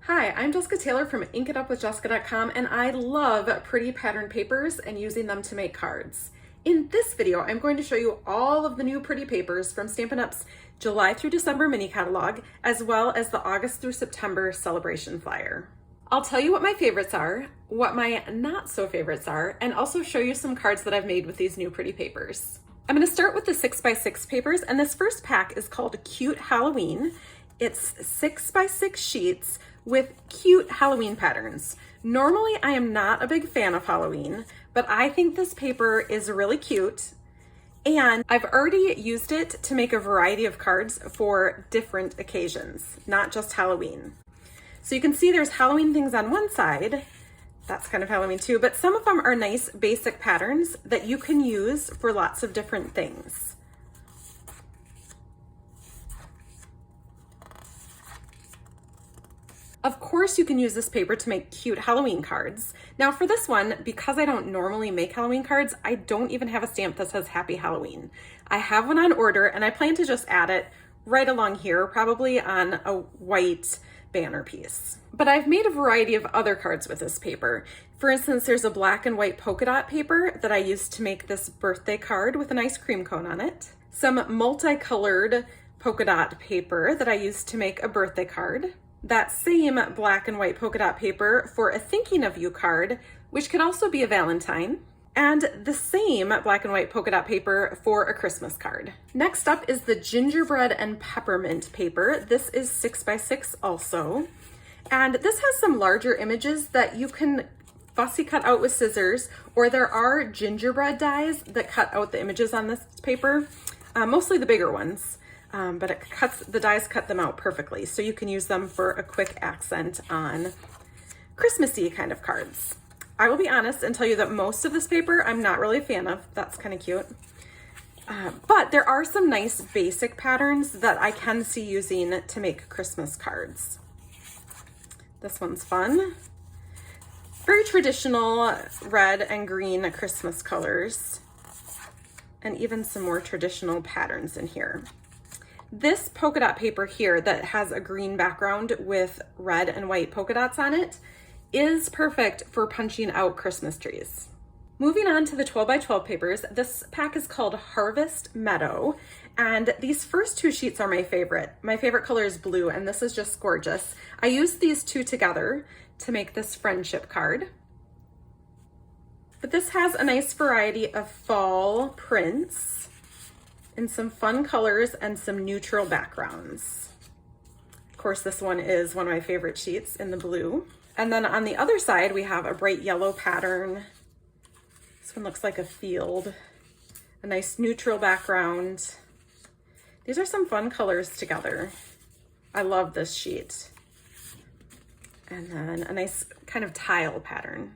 Hi, I'm Jessica Taylor from InkItUpWithJessica.com, and I love pretty pattern papers and using them to make cards. In this video, I'm going to show you all of the new pretty papers from Stampin' Up's July through December mini catalog, as well as the August through September celebration flyer. I'll tell you what my favorites are, what my not so favorites are, and also show you some cards that I've made with these new pretty papers. I'm going to start with the 6x6 papers, and this first pack is called Cute Halloween. It's 6x6 sheets with cute Halloween patterns. Normally, I am not a big fan of Halloween, but I think this paper is really cute, and I've already used it to make a variety of cards for different occasions, not just Halloween. So you can see there's Halloween things on one side. That's kind of Halloween too, but some of them are nice basic patterns that you can use for lots of different things. Of course, you can use this paper to make cute Halloween cards. Now for this one, because I don't normally make Halloween cards, I don't even have a stamp that says Happy Halloween. I have one on order and I plan to just add it right along here, probably on a white banner piece. But I've made a variety of other cards with this paper. For instance, there's a black and white polka dot paper that I used to make this birthday card with an ice cream cone on it. Some multicolored polka dot paper that I used to make a birthday card. That same black and white polka dot paper for a thinking of you card, which could also be a Valentine, and the same black and white polka dot paper for a Christmas card. Next up is the Gingerbread and Peppermint paper. This is 6x6 also, and this has some larger images that you can fussy cut out with scissors, or there are gingerbread dies that cut out the images on this paper, mostly the bigger ones. But the dies cut them out perfectly, so you can use them for a quick accent on Christmassy kind of cards. I will be honest and tell you that most of this paper I'm not really a fan of. That's kind of cute. But there are some nice basic patterns that I can see using to make Christmas cards. This one's fun. Very traditional red and green Christmas colors, and even some more traditional patterns in here. This polka dot paper here that has a green background with red and white polka dots on it is perfect for punching out Christmas trees. Moving on to the 12x12 papers, this pack is called Harvest Meadow, and these first two sheets are my favorite. My favorite color is blue, and this is just gorgeous. I used these two together to make this friendship card. But this has a nice variety of fall prints in some fun colors and some neutral backgrounds. Of course, this one is one of my favorite sheets in the blue. And then on the other side, we have a bright yellow pattern. This one looks like a field, a nice neutral background. These are some fun colors together. I love this sheet. And then a nice kind of tile pattern.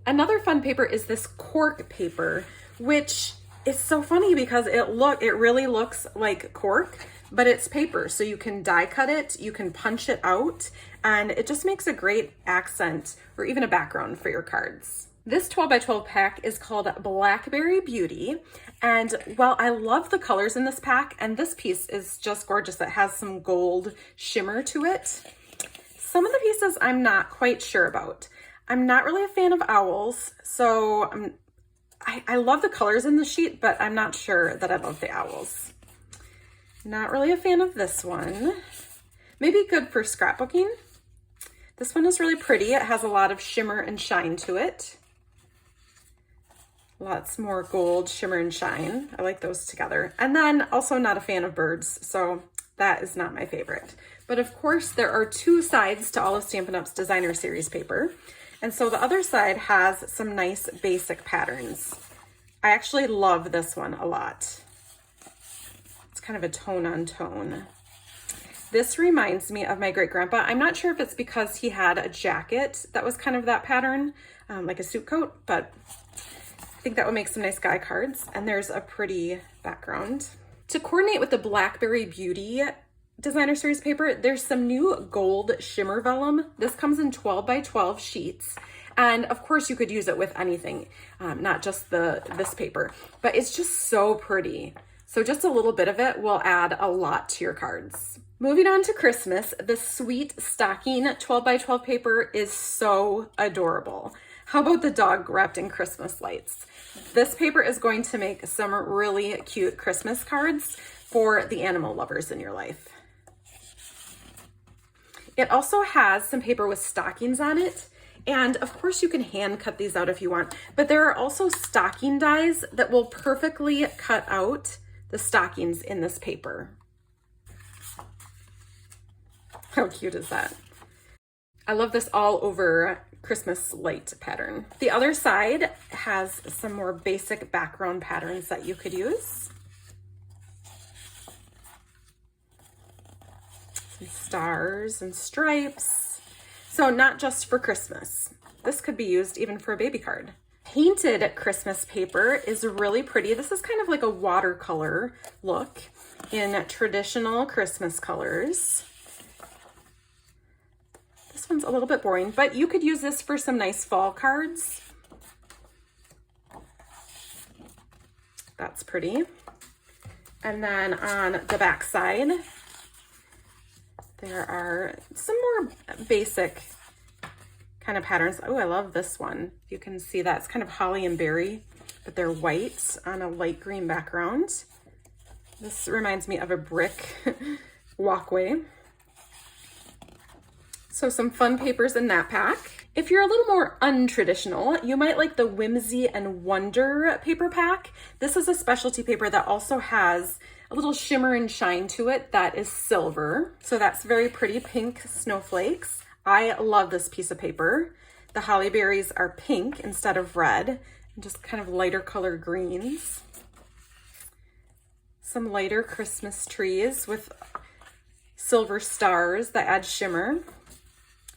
Another fun paper is this cork paper, which it's so funny because it really looks like cork, but it's paper. So you can die cut it, you can punch it out, and it just makes a great accent or even a background for your cards. This 12x12 pack is called Blackberry Beauty. And while I love the colors in this pack, and this piece is just gorgeous, it has some gold shimmer to it. Some of the pieces I'm not quite sure about. I'm not really a fan of owls, so I love the colors in the sheet, but I'm not sure that I love the owls. Not really a fan of this one. Maybe good for scrapbooking. This one is really pretty. It has a lot of shimmer and shine to it. Lots more gold, shimmer, and shine. I like those together. And then also not a fan of birds, so that is not my favorite. But of course, there are two sides to all of Stampin' Up's Designer Series paper. And so the other side has some nice basic patterns. I actually love this one a lot. It's kind of a tone on tone. This reminds me of my great grandpa. I'm not sure if it's because he had a jacket that was kind of that pattern, like a suit coat, but I think that would make some nice guy cards. And there's a pretty background. To coordinate with the Blackberry Beauty Designer Series paper, there's some new gold shimmer vellum. This comes in 12x12 sheets. And of course you could use it with anything, not just this paper, but it's just so pretty. So just a little bit of it will add a lot to your cards. Moving on to Christmas, the Sweet Stocking 12 by 12 paper is so adorable. How about the dog wrapped in Christmas lights? This paper is going to make some really cute Christmas cards for the animal lovers in your life. It also has some paper with stockings on it. And of course you can hand cut these out if you want, but there are also stocking dies that will perfectly cut out the stockings in this paper. How cute is that? I love this all over Christmas light pattern. The other side has some more basic background patterns that you could use. Some stars and stripes. So not just for Christmas. This could be used even for a baby card. Painted Christmas paper is really pretty. This is kind of like a watercolor look in traditional Christmas colors. This one's a little bit boring, but you could use this for some nice fall cards. That's pretty. And then on the back side, there are some more basic kind of patterns. Oh, I love this one. You can see that it's kind of holly and berry, but they're white on a light green background. This reminds me of a brick walkway. So some fun papers in that pack. If you're a little more untraditional, you might like the Whimsy and Wonder paper pack. This is a specialty paper that also has a little shimmer and shine to it that is silver. So that's very pretty pink snowflakes. I love this piece of paper. The holly berries are pink instead of red, and just kind of lighter color greens. Some lighter Christmas trees with silver stars that add shimmer.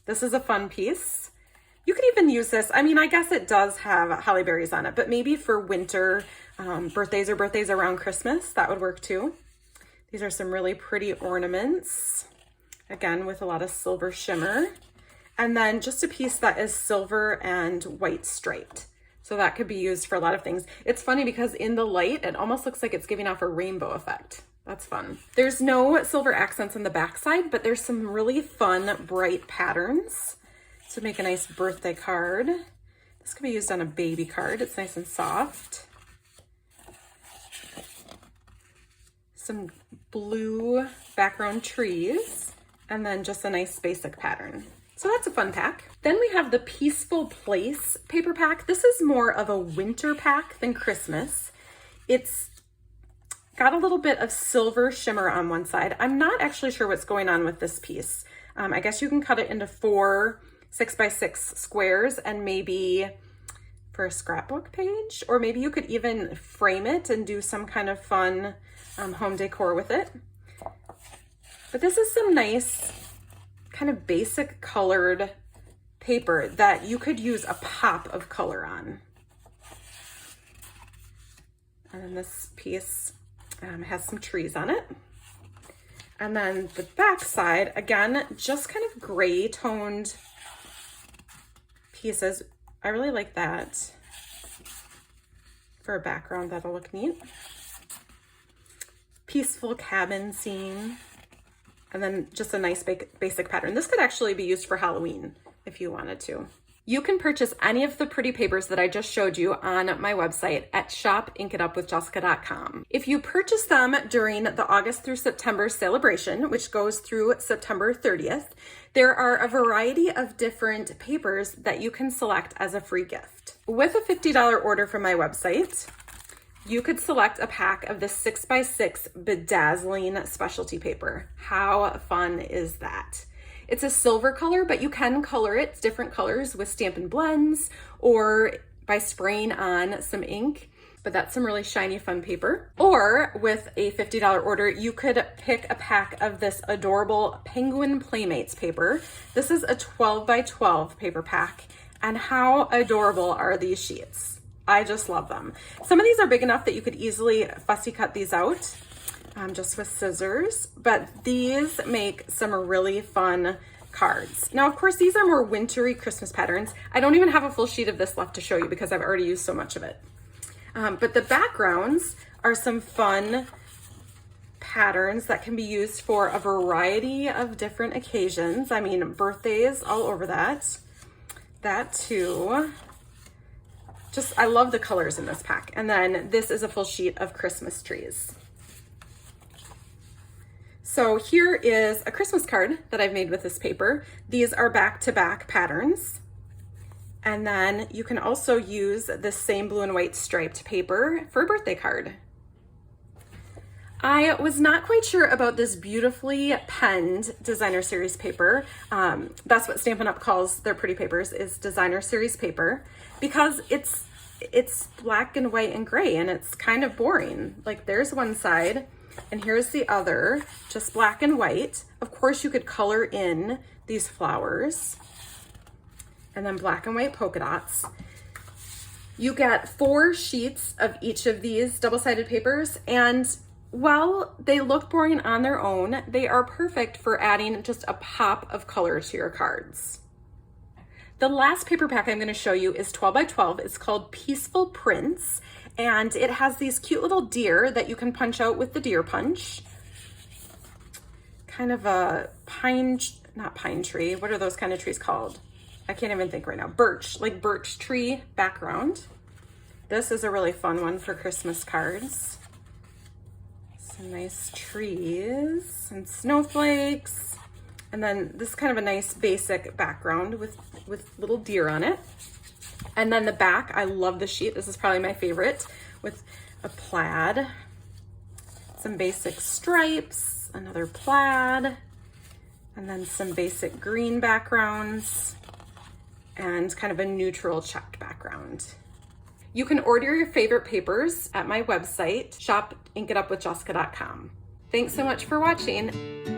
This is a fun piece. You could even use this. I mean, I guess it does have holly berries on it, but maybe for winter birthdays or birthdays around Christmas, that would work too. These are some really pretty ornaments, again, with a lot of silver shimmer. And then just a piece that is silver and white striped. So that could be used for a lot of things. It's funny because in the light, it almost looks like it's giving off a rainbow effect. That's fun. There's no silver accents on the back side, but there's some really fun, bright patterns to make a nice birthday card. This could be used on a baby card. It's nice and soft. Some blue background trees, and then just a nice basic pattern. So that's a fun pack. Then we have the Peaceful Place paper pack. This is more of a winter pack than Christmas. It's got a little bit of silver shimmer on one side. I'm not actually sure what's going on with this piece. I guess you can cut it into 4 6x6 squares and maybe for a scrapbook page, or maybe you could even frame it and do some kind of fun home decor with it. But this is some nice kind of basic colored paper that you could use a pop of color on. And then this piece has some trees on it. And then the back side, again, just kind of gray toned pieces. I really like that for a background. That'll look neat. Peaceful cabin scene. And then just a nice basic pattern. This could actually be used for Halloween if you wanted to. You can purchase any of the pretty papers that I just showed you on my website at shopinkitupwithjessica.com. If you purchase them during the August through September celebration, which goes through September 30th, there are a variety of different papers that you can select as a free gift. With a $50 order from my website, you could select a pack of the 6x6 bedazzling specialty paper. How fun is that? It's a silver color, but you can color it different colors with Stampin' blends or by spraying on some ink. But that's some really shiny, fun paper. Or with a $50 order, you could pick a pack of this adorable Penguin Playmates paper. This is a 12 by 12 paper pack. And how adorable are these sheets? I just love them. Some of these are big enough that you could easily fussy cut these out. Just with scissors, but these make some really fun cards. Now, of course, these are more wintry Christmas patterns. I don't even have a full sheet of this left to show you because I've already used so much of it. But the backgrounds are some fun patterns that can be used for a variety of different occasions. I mean, birthdays, all over that. That too. Just, I love the colors in this pack. And then this is a full sheet of Christmas trees. So here is a Christmas card that I've made with this paper. These are back-to-back patterns. And then you can also use this same blue and white striped paper for a birthday card. I was not quite sure about this beautifully penned designer series paper. That's what Stampin' Up! Calls their pretty papers, is designer series paper, because it's black and white and gray and it's kind of boring. Like, there's one side and here's the other, just black and white. Of course you could color in these flowers and then black and white polka dots. You get 4 sheets of each of these double-sided papers, and while they look boring on their own, they are perfect for adding just a pop of color to your cards. The last paper pack I'm going to show you is 12 by 12. It's called Peaceful Prints, and it has these cute little deer that you can punch out with the deer punch. Kind of a not pine tree. What are those kind of trees called? I can't even think right now. Birch, like birch tree background. This is a really fun one for Christmas cards. Some nice trees and snowflakes. And then this is kind of a nice basic background with little deer on it. And then the back, I love the sheet. This is probably my favorite, with a plaid, some basic stripes, another plaid, and then some basic green backgrounds, and kind of a neutral checked background. You can order your favorite papers at my website, shop.inkitupwithjessica.com. Thanks so much for watching.